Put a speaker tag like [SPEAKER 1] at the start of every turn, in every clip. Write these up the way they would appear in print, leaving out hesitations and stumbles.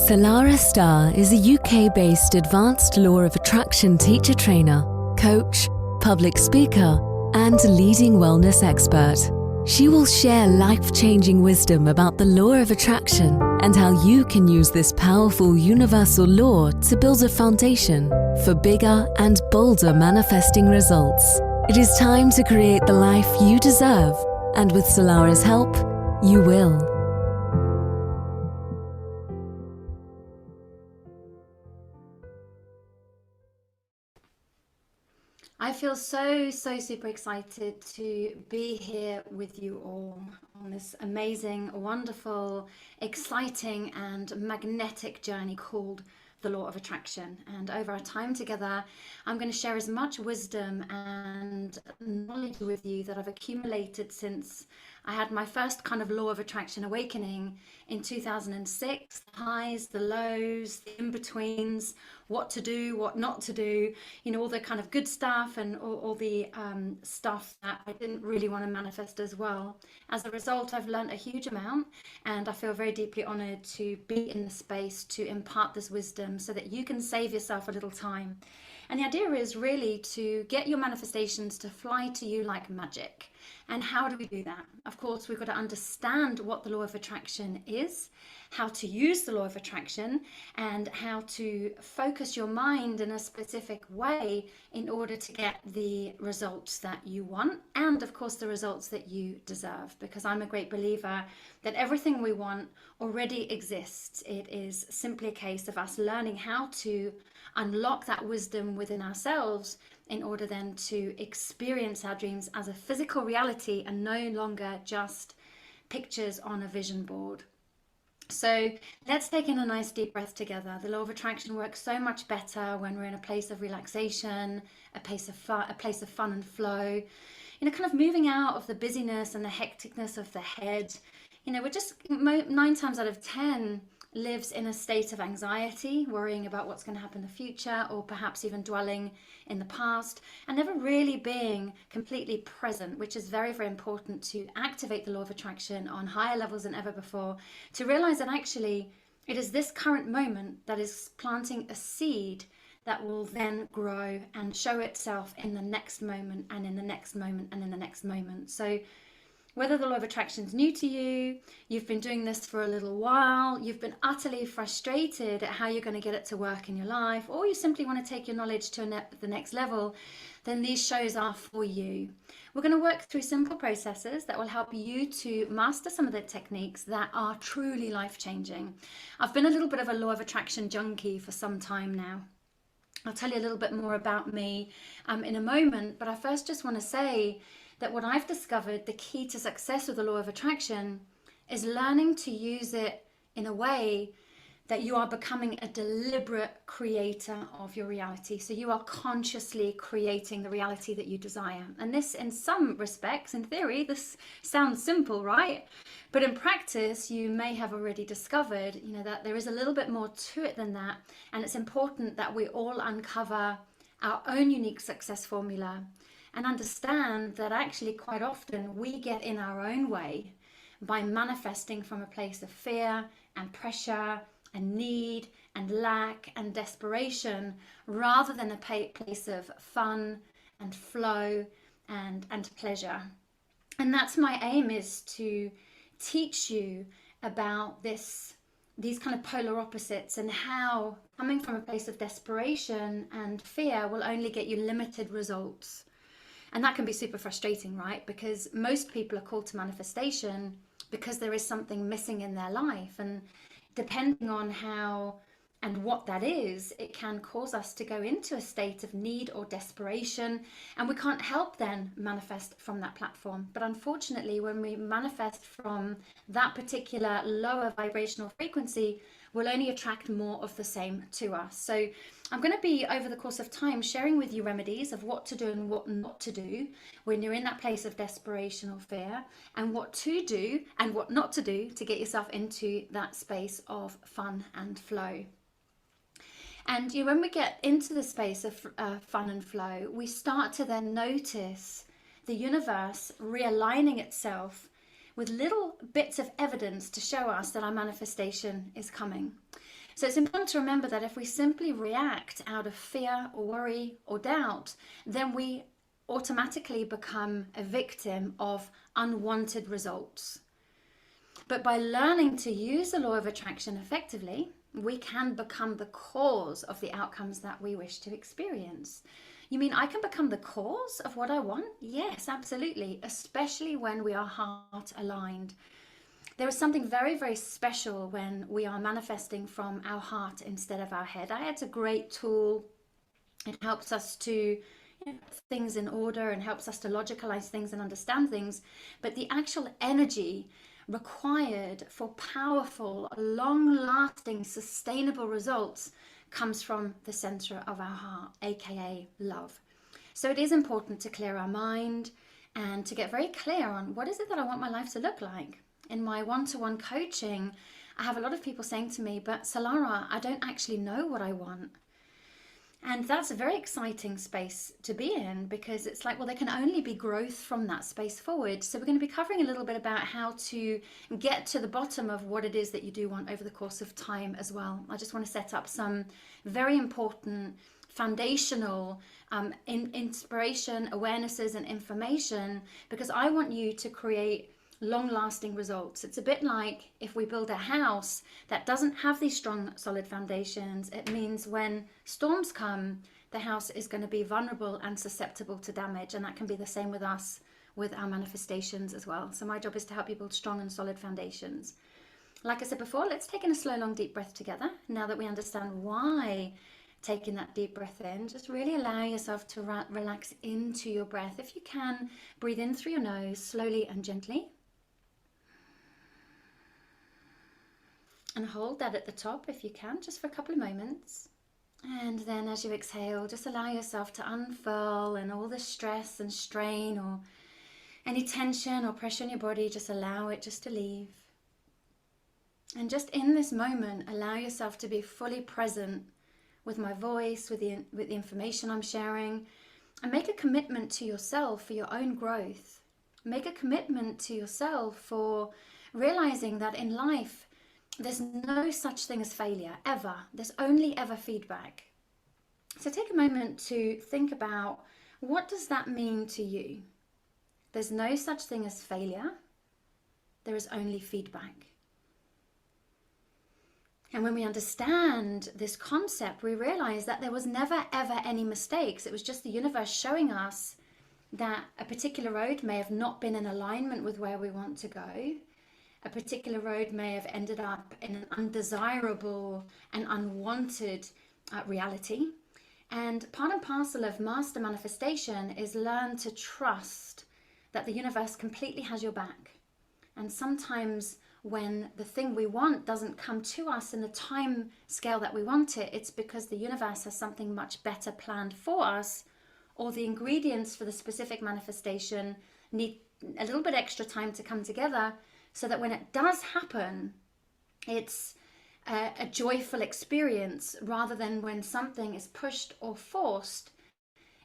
[SPEAKER 1] Salarah Starre is a UK-based advanced law of attraction teacher trainer, coach, public speaker, and leading wellness expert. She will share life-changing wisdom about the law of attraction and how you can use this powerful universal law to build a foundation for bigger and bolder manifesting results. It is time to create the life you deserve, and with Salarah's help, you will.
[SPEAKER 2] I feel so super excited to be here with you all on this amazing, wonderful, exciting and magnetic journey called the Law of Attraction. And over our time together, I'm going to share as much wisdom and knowledge with you that I've accumulated since I had my first kind of Law of Attraction awakening in 2006. The highs, the lows, the in-betweens, what to do, what not to do, you know, all the kind of good stuff and all the stuff that I didn't really want to manifest as well. As a result, I've learned a huge amount, and I feel very deeply honored to be in the space to impart this wisdom so that you can save yourself a little time. And the idea is really to get your manifestations to fly to you like magic. And how do we do that? Of course, we've got to understand what the law of attraction is, how to use the law of attraction, and how to focus your mind in a specific way in order to get the results that you want, and of course the results that you deserve, because I'm a great believer that everything we want already exists. It is simply a case of us learning how to unlock that wisdom within ourselves in order then to experience our dreams as a physical reality and no longer just pictures on a vision board. So let's take in a nice deep breath together. The law of attraction works so much better when we're in a place of relaxation, a place of fun and flow, you know, kind of moving out of the busyness and the hecticness of the head. You know, we're just 9 times out of 10 lives in a state of anxiety, worrying about what's going to happen in the future, or perhaps even dwelling in the past, and never really being completely present, which is very important to activate the law of attraction on higher levels than ever before, to realize that actually it is this current moment that is planting a seed that will then grow and show itself in the next moment and in the next moment and in the next moment. So whether the law of attraction is new to you, you've been doing this for a little while, you've been utterly frustrated at how you're going to get it to work in your life, or you simply want to take your knowledge to the next level, then these shows are for you. We're going to work through simple processes that will help you to master some of the techniques that are truly life-changing. I've been a little bit of a law of attraction junkie for some time now. I'll tell you a little bit more about me in a moment, but I first just want to say that what I've discovered, the key to success with the law of attraction, is learning to use it in a way that you are becoming a deliberate creator of your reality. So you are consciously creating the reality that you desire. And this, in some respects, in theory, this sounds simple, right? But in practice, you may have already discovered, you know, that there is a little bit more to it than that. And it's important that we all uncover our own unique success formula and understand that actually quite often we get in our own way by manifesting from a place of fear and pressure and need and lack and desperation, rather than a place of fun and flow and pleasure. And that's my aim, is to teach you about these kind of polar opposites, and how coming from a place of desperation and fear will only get you limited results. And that can be super frustrating, right? Because most people are called to manifestation because there is something missing in their life. And depending on how and what that is, it can cause us to go into a state of need or desperation. And we can't help then manifest from that platform. But unfortunately, when we manifest from that particular lower vibrational frequency, we'll only attract more of the same to us. So I'm going to be, over the course of time, sharing with you remedies of what to do and what not to do when you're in that place of desperation or fear, and what to do and what not to do to get yourself into that space of fun and flow. And you know, when we get into the space of fun and flow, we start to then notice the universe realigning itself with little bits of evidence to show us that our manifestation is coming. So it's important to remember that if we simply react out of fear or worry or doubt, then we automatically become a victim of unwanted results. But by learning to use the law of attraction effectively, we can become the cause of the outcomes that we wish to experience. You mean I can become the cause of what I want? Yes, absolutely, especially when we are heart aligned. There is something very, very special when we are manifesting from our heart instead of our head. It's a great tool. It helps us to put things in order and helps us to logicalize things and understand things. But the actual energy required for powerful, long-lasting, sustainable results comes from the center of our heart, aka love. So it is important to clear our mind and to get very clear on what is it that I want my life to look like. In my one-to-one coaching, I have a lot of people saying to me, but Salarah, I don't actually know what I want. And that's a very exciting space to be in, because it's like, well, there can only be growth from that space forward. So we're going to be covering a little bit about how to get to the bottom of what it is that you do want over the course of time as well. I just want to set up some very important foundational inspiration, awarenesses and information, because I want you to create long-lasting results. It's a bit like if we build a house that doesn't have these strong, solid foundations, it means when storms come, the house is going to be vulnerable and susceptible to damage. And that can be the same with us, with our manifestations as well. So my job is to help you build strong and solid foundations. Like I said before, let's take in a slow, long, deep breath together. Now that we understand why taking that deep breath in, just really allow yourself to relax into your breath. If you can, breathe in through your nose slowly and gently. And hold that at the top if you can, just for a couple of moments. And then as you exhale, just allow yourself to unfurl, and all the stress and strain or any tension or pressure in your body, just allow it just to leave. And just in this moment, allow yourself to be fully present with my voice, with the information I'm sharing, and make a commitment to yourself for your own growth. Make a commitment to yourself for realizing that in life, there's no such thing as failure, ever. There's only ever feedback. So take a moment to think about, what does that mean to you? There's no such thing as failure. There is only feedback. And when we understand this concept, we realize that there was never, ever any mistakes. It was just the universe showing us that a particular road may have not been in alignment with where we want to go. A particular road may have ended up in an undesirable and unwanted reality. And part and parcel of master manifestation is learn to trust that the universe completely has your back. And sometimes when the thing we want doesn't come to us in the time scale that we want it, it's because the universe has something much better planned for us, or the ingredients for the specific manifestation need a little bit extra time to come together, so that when it does happen, it's a joyful experience, rather than when something is pushed or forced,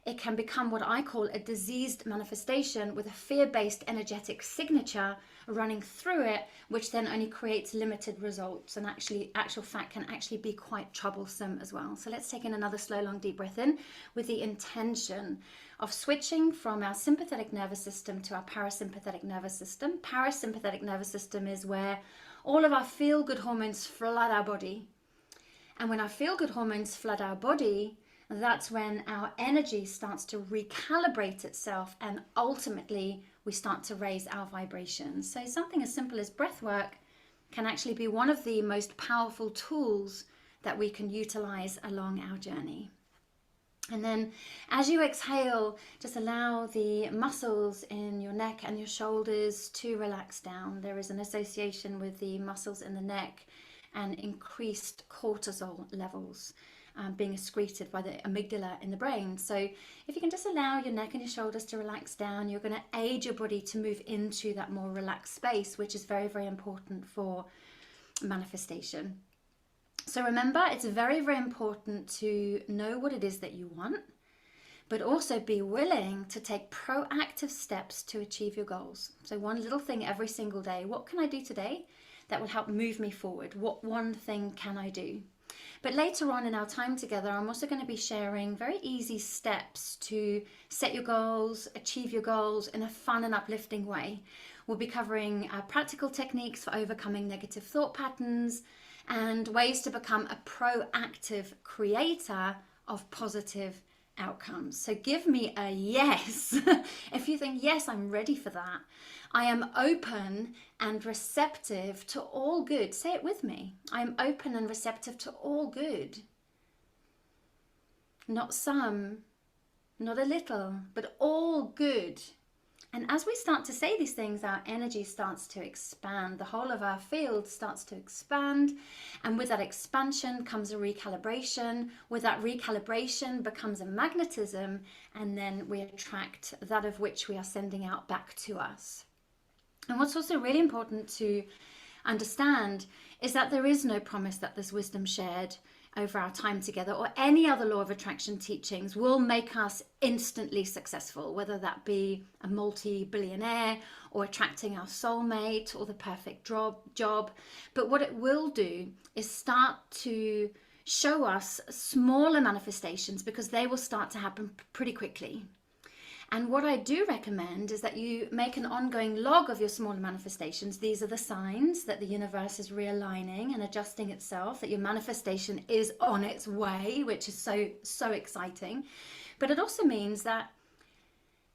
[SPEAKER 2] it can become what I call a diseased manifestation with a fear-based energetic signature running through it, which then only creates limited results, and actual fact can actually be quite troublesome as well. So let's take in another slow, long, deep breath in with the intention of switching from our sympathetic nervous system to our parasympathetic nervous system. Parasympathetic nervous system is where all of our feel-good hormones flood our body. And when our feel-good hormones flood our body, that's when our energy starts to recalibrate itself, and ultimately we start to raise our vibrations. So something as simple as breath work can actually be one of the most powerful tools that we can utilize along our journey. And then as you exhale, just allow the muscles in your neck and your shoulders to relax down. There is an association with the muscles in the neck and increased cortisol levels being excreted by the amygdala in the brain. So if you can just allow your neck and your shoulders to relax down, you're going to aid your body to move into that more relaxed space, which is very, very important for manifestation. So remember, it's very, very important to know what it is that you want, but also be willing to take proactive steps to achieve your goals. So one little thing every single day. What can I do today that will help move me forward? What one thing can I do? But later on in our time together, I'm also going to be sharing very easy steps to set your goals, achieve your goals in a fun and uplifting way. We'll be covering practical techniques for overcoming negative thought patterns and ways to become a proactive creator of positive outcomes. So give me a yes if you think, yes, I'm ready for that. I am open and receptive to all good. Say it with me. I am open and receptive to all good. Not some, not a little, but all good. And as we start to say these things, our energy starts to expand. The whole of our field starts to expand. And with that expansion comes a recalibration. With that recalibration becomes a magnetism. And then we attract that of which we are sending out back to us. And what's also really important to understand is that there is no promise that this wisdom shared over our time together or any other law of attraction teachings will make us instantly successful, whether that be a multi-billionaire or attracting our soulmate or the perfect job. But what it will do is start to show us smaller manifestations, because they will start to happen pretty quickly. And what I do recommend is that you make an ongoing log of your smaller manifestations. These are the signs that the universe is realigning and adjusting itself, that your manifestation is on its way, which is so exciting. But it also means that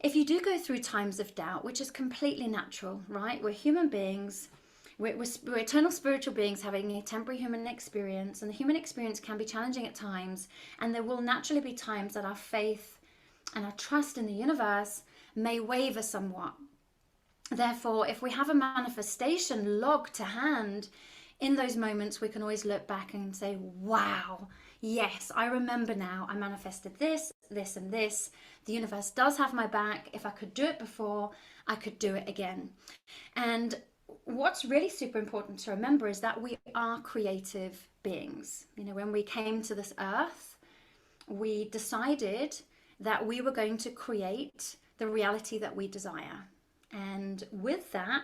[SPEAKER 2] if you do go through times of doubt, which is completely natural, right? We're human beings. We're eternal spiritual beings having a temporary human experience, and the human experience can be challenging at times. And there will naturally be times that our faith and our trust in the universe may waver somewhat. Therefore, if we have a manifestation log to hand, in those moments we can always look back and say, wow, yes, I remember now, I manifested this, this and this. The universe does have my back. If I could do it before, I could do it again. And what's really super important to remember is that we are creative beings. You know, when we came to this earth, we decided that we were going to create the reality that we desire. And with that,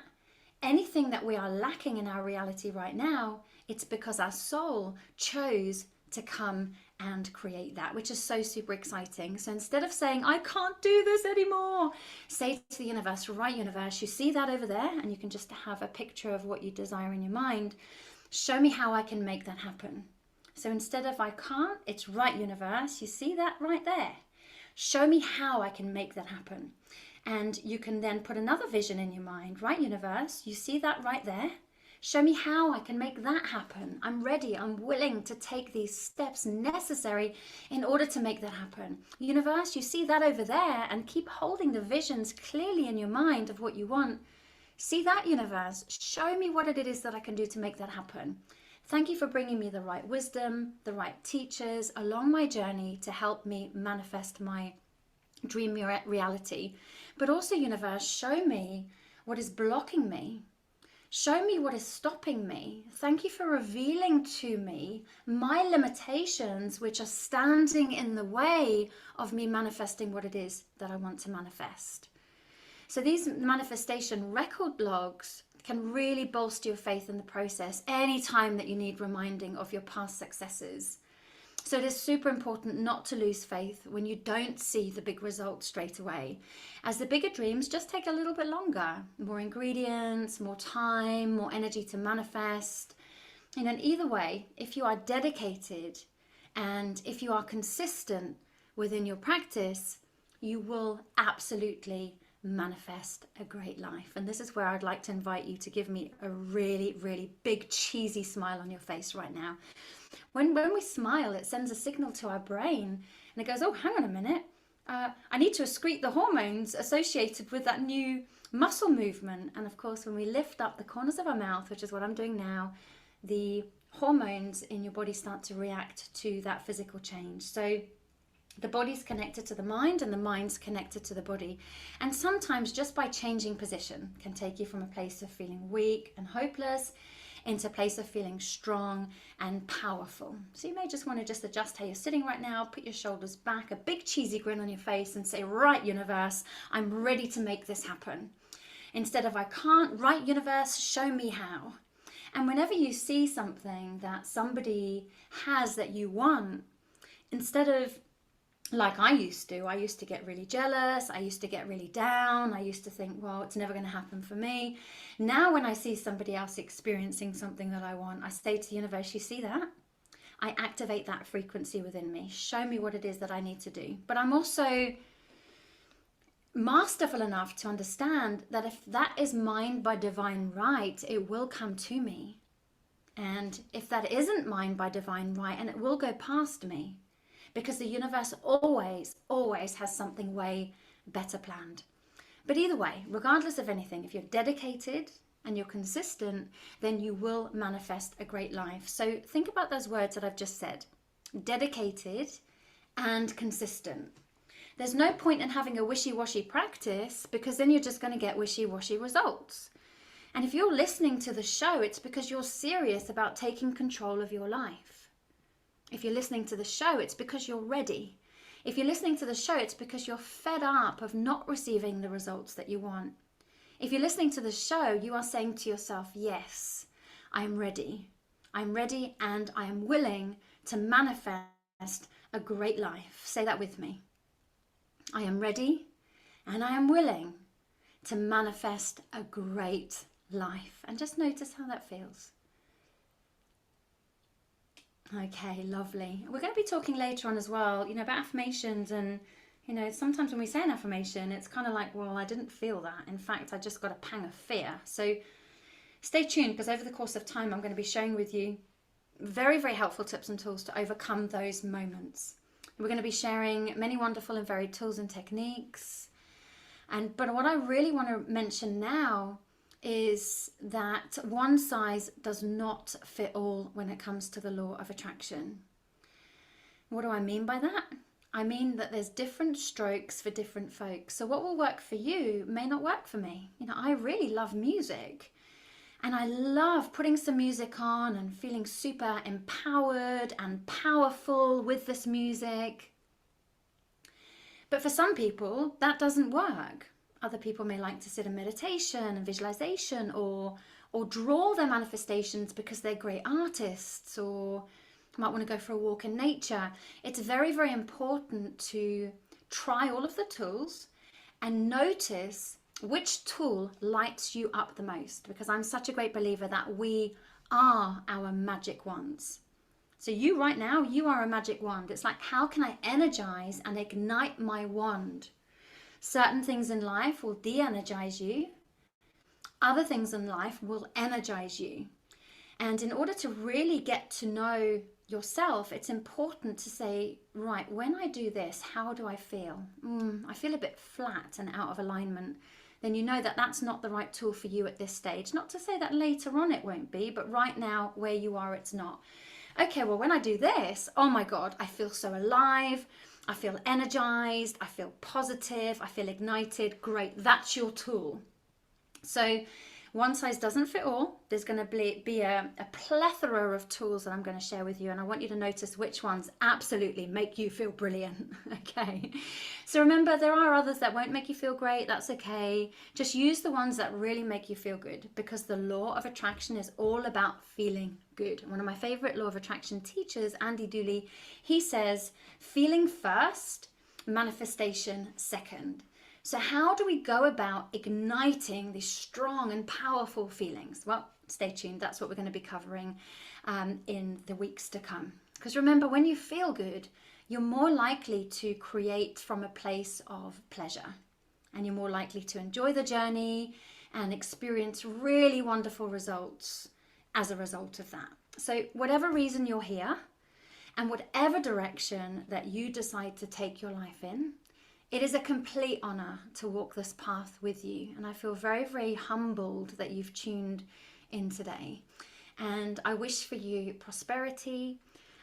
[SPEAKER 2] anything that we are lacking in our reality right now, it's because our soul chose to come and create that, which is so super exciting. So instead of saying, I can't do this anymore, say to the universe, right, universe, you see that over there? And you can just have a picture of what you desire in your mind. Show me how I can make that happen. So instead of I can't, it's right, universe, you see that right there? Show me how I can make that happen. And you can then put another vision in your mind, right, universe? You see that right there? Show me how I can make that happen. I'm ready. I'm willing to take these steps necessary in order to make that happen. Universe, you see that over there? And keep holding the visions clearly in your mind of what you want. See that, universe? Show me what it is that I can do to make that happen. Thank you for bringing me the right wisdom, the right teachers along my journey to help me manifest my dream reality. But also, universe, show me what is blocking me. Show me what is stopping me. Thank you for revealing to me my limitations, which are standing in the way of me manifesting what it is that I want to manifest. So these manifestation record logs can really bolster your faith in the process anytime that you need reminding of your past successes. So it is super important not to lose faith when you don't see the big results straight away, as the bigger dreams just take a little bit longer, more ingredients, more time, more energy to manifest. And then either way, if you are dedicated and if you are consistent within your practice, you will absolutely manifest a great life. And this is where I'd like to invite you to give me a really, really big cheesy smile on your face right now. When we smile, it sends a signal to our brain and it goes, oh, hang on a minute. I need to excrete the hormones associated with that new muscle movement. And of course, when we lift up the corners of our mouth, which is what I'm doing now, the hormones in your body start to react to that physical change. So the body's connected to the mind and the mind's connected to the body. And sometimes just by changing position can take you from a place of feeling weak and hopeless into a place of feeling strong and powerful. So you may just want to just adjust how you're sitting right now, put your shoulders back, a big cheesy grin on your face and say, right, universe, I'm ready to make this happen. Instead of I can't, right, universe, show me how. And whenever you see something that somebody has that you want, instead of like I used to get really jealous, I used to get really down, I used to think, well, it's never going to happen for me. Now when I see somebody else experiencing something that I want, I say to the universe, you see that? I activate that frequency within me. Show me what it is that I need to do. But I'm also masterful enough to understand that if that is mine by divine right, it will come to me. And if that isn't mine by divine right, and it will go past me, because the universe always has something way better planned. But either way, regardless of anything, if you're dedicated and you're consistent, then you will manifest a great life. So think about those words that I've just said: dedicated and consistent. There's no point in having a wishy-washy practice, because then you're just going to get wishy-washy results. And if you're listening to the show, it's because you're serious about taking control of your life. If you're listening to the show, it's because you're ready. If you're listening to the show, it's because you're fed up of not receiving the results that you want. If you're listening to the show, you are saying to yourself, yes, I'm ready. I'm ready and I am willing to manifest a great life. Say that with me. I am ready and I am willing to manifest a great life. And just notice how that feels. Okay, lovely. We're going to be talking later on as well, about affirmations. And, sometimes when we say an affirmation, it's kind of like, well, I didn't feel that. In fact, I just got a pang of fear. So stay tuned, because over the course of time, I'm going to be sharing with you very, very helpful tips and tools to overcome those moments. We're going to be sharing many wonderful and varied tools and techniques. But what I really want to mention now is that one size does not fit all when it comes to the law of attraction. What do I mean by that? I mean that there's different strokes for different folks. So what will work for you may not work for me. I really love music, and I love putting some music on and feeling super empowered and powerful with this music. But for some people, that doesn't work. Other people may like to sit in meditation and visualization, or draw their manifestations because they're great artists, or might want to go for a walk in nature. It's very, very important to try all of the tools and notice which tool lights you up the most, because I'm such a great believer that we are our magic wands. So you right now, you are a magic wand. It's like, how can I energize and ignite my wand? Certain things in life will de-energize you. Other things in life will energize you. And in order to really get to know yourself, it's important to say, right, when I do this, how do I feel? I feel a bit flat and out of alignment. Then you know that that's not the right tool for you at this stage. Not to say that later on it won't be, but right now where you are, it's not. Okay, well, when I do this, oh my God, I feel so alive. I feel energized, I feel positive, I feel ignited. Great, that's your tool. So one size doesn't fit all. There's going to be a plethora of tools that I'm going to share with you, and I want you to notice which ones absolutely make you feel brilliant. Okay, so remember, there are others that won't make you feel great. That's okay. Just use the ones that really make you feel good, because the law of attraction is all about feeling good. One of my favorite law of attraction teachers, Andy Dooley, he says, feeling first, manifestation second. So how do we go about igniting these strong and powerful feelings? Well, stay tuned. That's what we're going to be covering in the weeks to come. Because remember, when you feel good, you're more likely to create from a place of pleasure. And you're more likely to enjoy the journey and experience really wonderful results as a result of that. So whatever reason you're here, and whatever direction that you decide to take your life in, it is a complete honor to walk this path with you. And I feel very, very humbled that you've tuned in today. And I wish for you prosperity.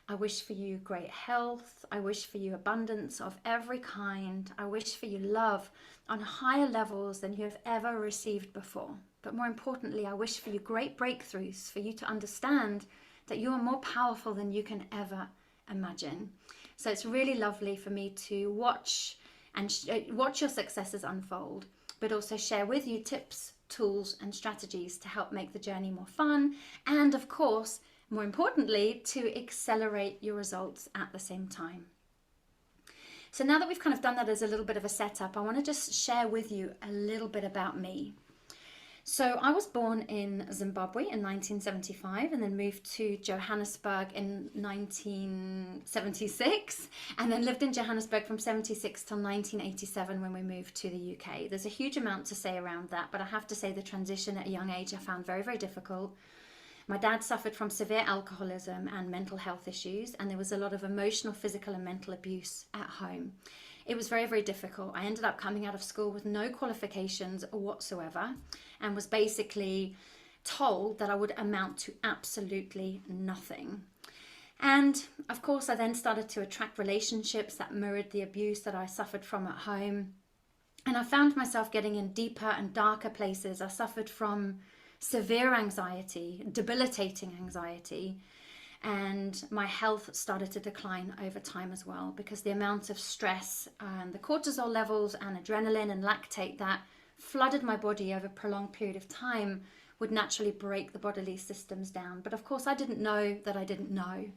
[SPEAKER 2] I wish for you great health. I wish for you abundance of every kind. I wish for you love on higher levels than you have ever received before. But more importantly, I wish for you great breakthroughs, for you to understand that you are more powerful than you can ever imagine. So it's really lovely for me to watch your successes unfold, but also share with you tips tools and strategies to help make the journey more fun, and of course, more importantly, to accelerate your results at the same time. So now that we've kind of done that as a little bit of a setup, I want to just share with you a little bit about me. So I was born in Zimbabwe in 1975 and then moved to Johannesburg in 1976, and then lived in Johannesburg from 76 till 1987 when we moved to the UK. There's a huge amount to say around that, but I have to say the transition at a young age I found very, very difficult. My dad suffered from severe alcoholism and mental health issues, and there was a lot of emotional, physical and mental abuse at home. It was very, very difficult. I ended up coming out of school with no qualifications whatsoever and was basically told that I would amount to absolutely nothing. And of course, I then started to attract relationships that mirrored the abuse that I suffered from at home. And I found myself getting in deeper and darker places. I suffered from severe anxiety, debilitating anxiety, and my health started to decline over time as well, because the amount of stress and the cortisol levels and adrenaline and lactate that flooded my body over a prolonged period of time would naturally break the bodily systems down. But of course, I didn't know that I didn't know.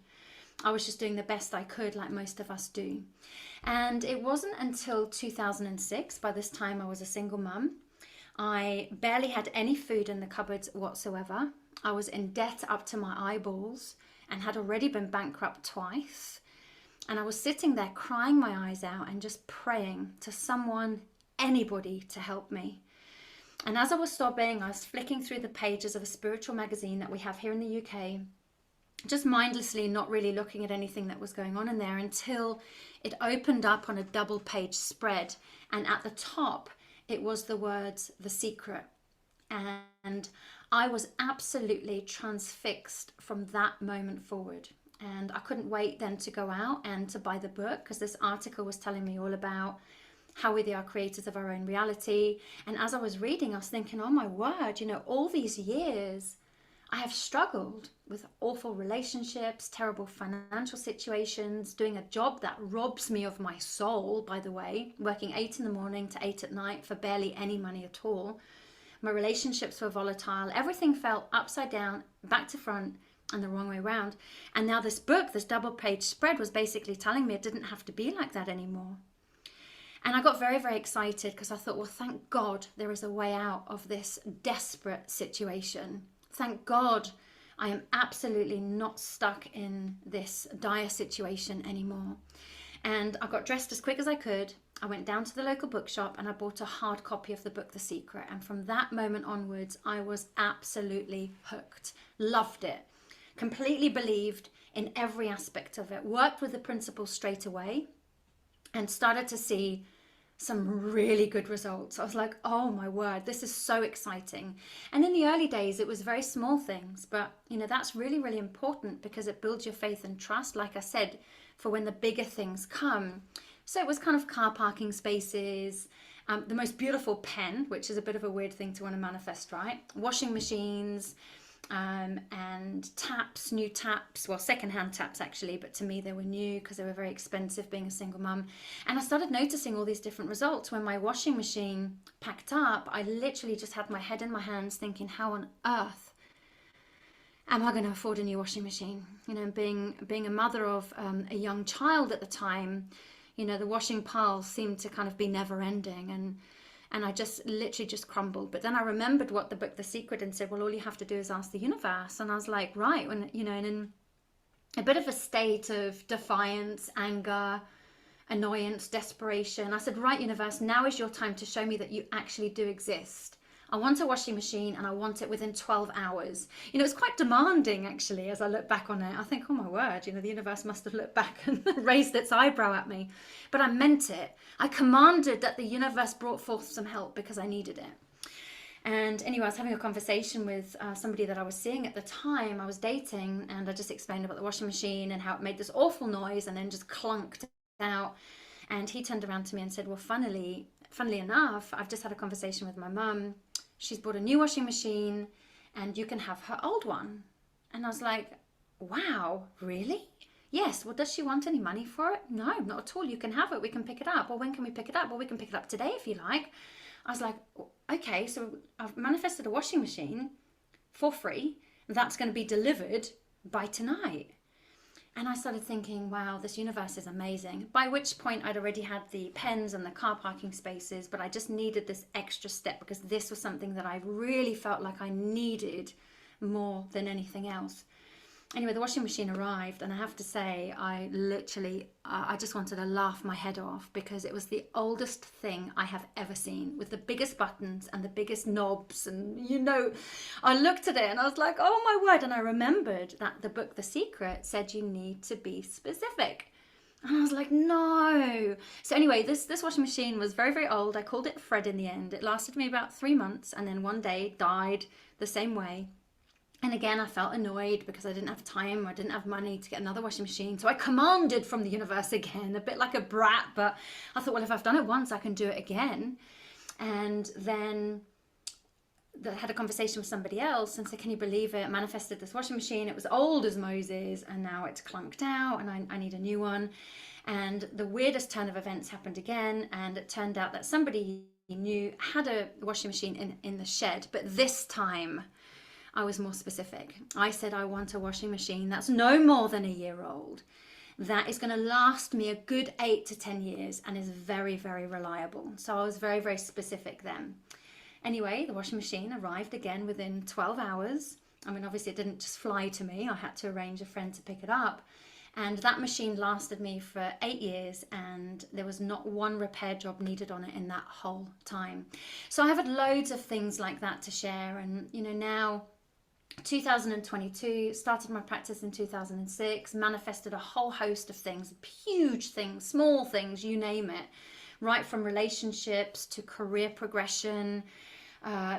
[SPEAKER 2] I was just doing the best I could, like most of us do. And it wasn't until 2006, by this time I was a single mum, I barely had any food in the cupboards whatsoever. I was in debt up to my eyeballs and had already been bankrupt twice. And I was sitting there crying my eyes out and just praying to someone, anybody, to help me. And as I was sobbing, I was flicking through the pages of a spiritual magazine that we have here in the UK, just mindlessly, not really looking at anything that was going on in there, until it opened up on a double page spread. And at the top, it was the words, "The Secret." And I was absolutely transfixed from that moment forward. And I couldn't wait then to go out and to buy the book, because this article was telling me all about how we are creators of our own reality. And as I was reading, I was thinking, oh my word, you know, all these years I have struggled with awful relationships, terrible financial situations, doing a job that robs me of my soul, by the way, working 8 in the morning to 8 at night for barely any money at all. My relationships were volatile. Everything felt upside down, back to front, and the wrong way around. And now this book, this double page spread, was basically telling me it didn't have to be like that anymore. And I got very, very excited, because I thought, well, thank God there is a way out of this desperate situation. Thank God I am absolutely not stuck in this dire situation anymore. And I got dressed as quick as I could. I went down to the local bookshop and I bought a hard copy of the book, The Secret. And from that moment onwards, I was absolutely hooked. Loved it. Completely believed in every aspect of it. Worked with the principles straight away and started to see some really good results. I was like, oh my word, this is so exciting. And in the early days, it was very small things, but you know, that's really, really important, because it builds your faith and trust, like I said, for when the bigger things come. So it was kind of car parking spaces, the most beautiful pen, which is a bit of a weird thing to want to manifest, right? Washing machines, and taps, new taps, well, secondhand taps actually, but to me they were new because they were very expensive being a single mum. And I started noticing all these different results. When my washing machine packed up, I literally just had my head in my hands thinking, how on earth am I going to afford a new washing machine? You know, being a mother of a young child at the time, you know, the washing pile seemed to kind of be never ending, and I just literally just crumbled. But then I remembered what the book, The Secret, and said, well, all you have to do is ask the universe. And I was like, right, when, you know, and in a bit of a state of defiance, anger, annoyance, desperation, I said, right, universe, now is your time to show me that you actually do exist. I want a washing machine and I want it within 12 hours. You know, it's quite demanding actually as I look back on it. I think, oh my word, you know, the universe must have looked back and raised its eyebrow at me. But I meant it. I commanded that the universe brought forth some help because I needed it. And anyway, I was having a conversation with somebody that I was seeing at the time. I was dating, and I just explained about the washing machine and how it made this awful noise and then just clunked out. And he turned around to me and said, well, funnily enough, I've just had a conversation with my mum. She's bought a new washing machine and you can have her old one. And I was like, wow, really? Yes. Well, does she want any money for it? No, not at all. You can have it. We can pick it up. Well, when can we pick it up? Well, we can pick it up today if you like. I was like, okay, so I've manifested a washing machine for free. That's going to be delivered by tonight. And I started thinking, wow, this universe is amazing. By which point I'd already had the pens and the car parking spaces, but I just needed this extra step because this was something that I really felt like I needed more than anything else. Anyway, the washing machine arrived, and I have to say, I just wanted to laugh my head off because it was the oldest thing I have ever seen, with the biggest buttons and the biggest knobs. And, I looked at it and I was like, oh my word. And I remembered that the book, The Secret, said you need to be specific. And I was like, no. So anyway, this washing machine was very, very old. I called it Fred in the end. It lasted me about 3 months, and then one day died the same way. And again, I felt annoyed because I didn't have time, I didn't have money to get another washing machine. So I commanded from the universe again, a bit like a brat, but I thought, well, if I've done it once, I can do it again. And then I had a conversation with somebody else and said, can you believe it? I manifested this washing machine. It was old as Moses, and now it's clunked out, and I need a new one. And the weirdest turn of events happened again. And it turned out that somebody he knew had a washing machine in the shed, but this time I was more specific. I said, I want a washing machine that's no more than a year old, that is going to last me a good 8 to 10 years and is very, very reliable. So I was very, very specific then. Anyway, the washing machine arrived again within 12 hours. I mean, obviously it didn't just fly to me. I had to arrange a friend to pick it up. And that machine lasted me for 8 years, and there was not one repair job needed on it in that whole time. So I have had loads of things like that to share. And, now 2022, started my practice in 2006, manifested a whole host of things, huge things, small things, you name it, right from relationships to career progression,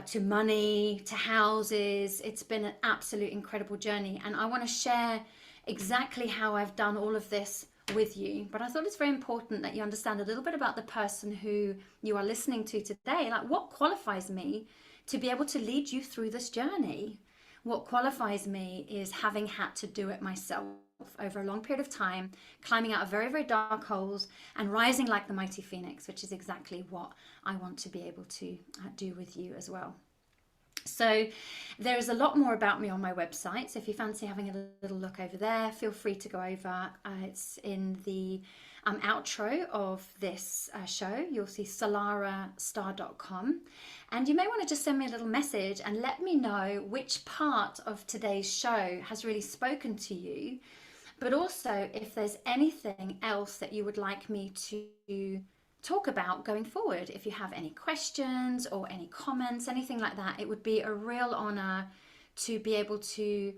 [SPEAKER 2] to money, to houses. It's been an absolute incredible journey, and I want to share exactly how I've done all of this with you. But I thought it's very important that you understand a little bit about the person who you are listening to today. Like, what qualifies me to be able to lead you through this journey? What qualifies me is having had to do it myself over a long period of time, climbing out of very, very dark holes and rising like the mighty phoenix, which is exactly what I want to be able to do with you as well. So there is a lot more about me on my website. So if you fancy having a little look over there, feel free to go over. It's in the outro of this show. You'll see salarahstarre.com, and you may want to just send me a little message and let me know which part of today's show has really spoken to you, but also if there's anything else that you would like me to talk about going forward. If you have any questions or any comments, anything like that, it would be a real honor to be able to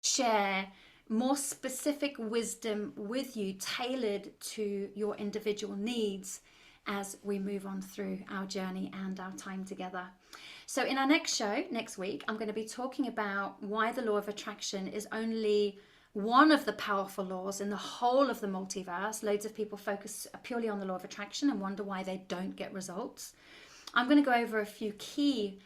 [SPEAKER 2] share more specific wisdom with you, tailored to your individual needs as we move on through our journey and our time together. So in our next show, next week, I'm going to be talking about why the law of attraction is only one of the powerful laws in the whole of the multiverse. Loads of people focus purely on the law of attraction and wonder why they don't get results. I'm going to go over a few key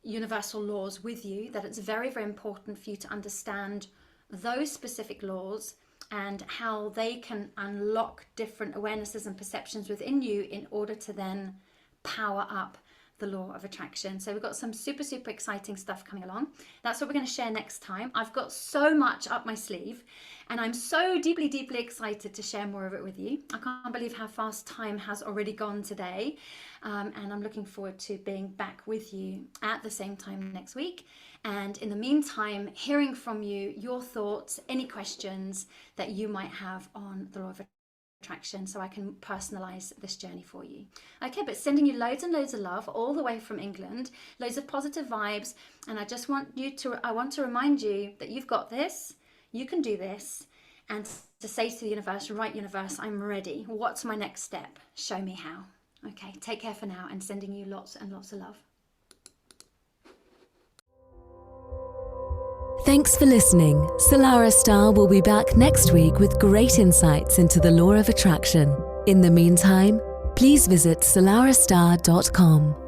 [SPEAKER 2] universal laws with you, that it's very, very important for you to understand those specific laws and how they can unlock different awarenesses and perceptions within you in order to then power up the law of attraction. So we've got some super, super exciting stuff coming along. That's what we're going to share next time. I've got so much up my sleeve, and I'm so deeply, deeply excited to share more of it with you. I can't believe how fast time has already gone today. And I'm looking forward to being back with you at the same time next week. And in the meantime, hearing from you, your thoughts, any questions that you might have on the law of attraction, so I can personalize this journey for you. Okay, but sending you loads and loads of love all the way from England, loads of positive vibes, and I want to remind you that you've got this, you can do this, and to say to the universe, right universe, I'm ready. What's my next step? Show me how. Okay, take care for now, and sending you lots and lots of love.
[SPEAKER 1] Thanks for listening. Salarah Starre will be back next week with great insights into the law of attraction. In the meantime, please visit salarahstarre.com.